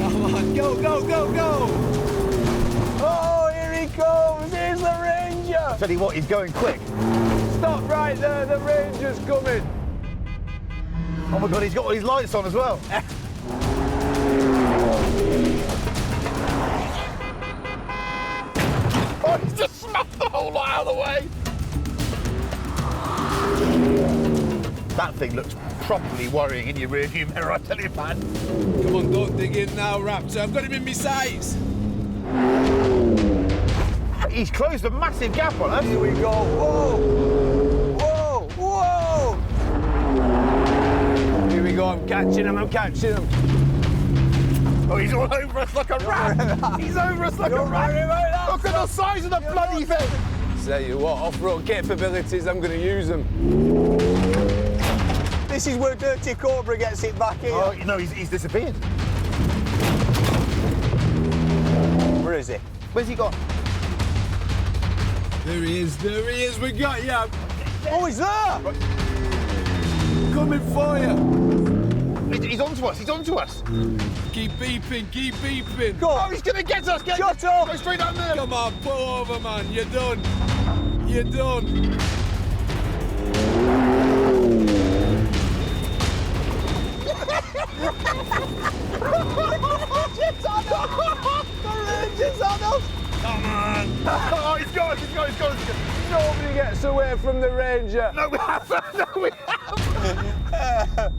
Come on, go, go, go, go! Oh, here he comes! Here's the Ranger! Tell you what, he's going quick. Stop right there, the Ranger's coming! Oh my God, he's got all his lights on as well. Oh, he's just smashed the whole lot out of the way. That thing looks properly worrying in your rearview mirror, I tell you, man. Come on, don't dig in now, Raptor. I've got him in my sights. He's closed a massive gap on us. Here we go. Whoa! Whoa! Whoa! Here we go. I'm catching him. I'm catching him. Oh, he's all over us like a rat. He's over us like a rat. Look at the size of the bloody thing. Tell you what, off-road capabilities, I'm going to use them. This is where Dirty Cobra gets it back here. Oh, no, he's disappeared. Where is he? Where's he gone? There he is, we got you. Oh, he's there! Coming for you. He's onto us, he's onto us. Keep beeping, keep beeping. Go! Oh, he's going to get us. Shut up! Go straight down there. Come on, pull over, man. You're done. You're done. The Ranger's on us! Come on. Oh, he's gone, he's gone, he's gone. Nobody gets away from the Ranger. No, we haven't. No, we haven't.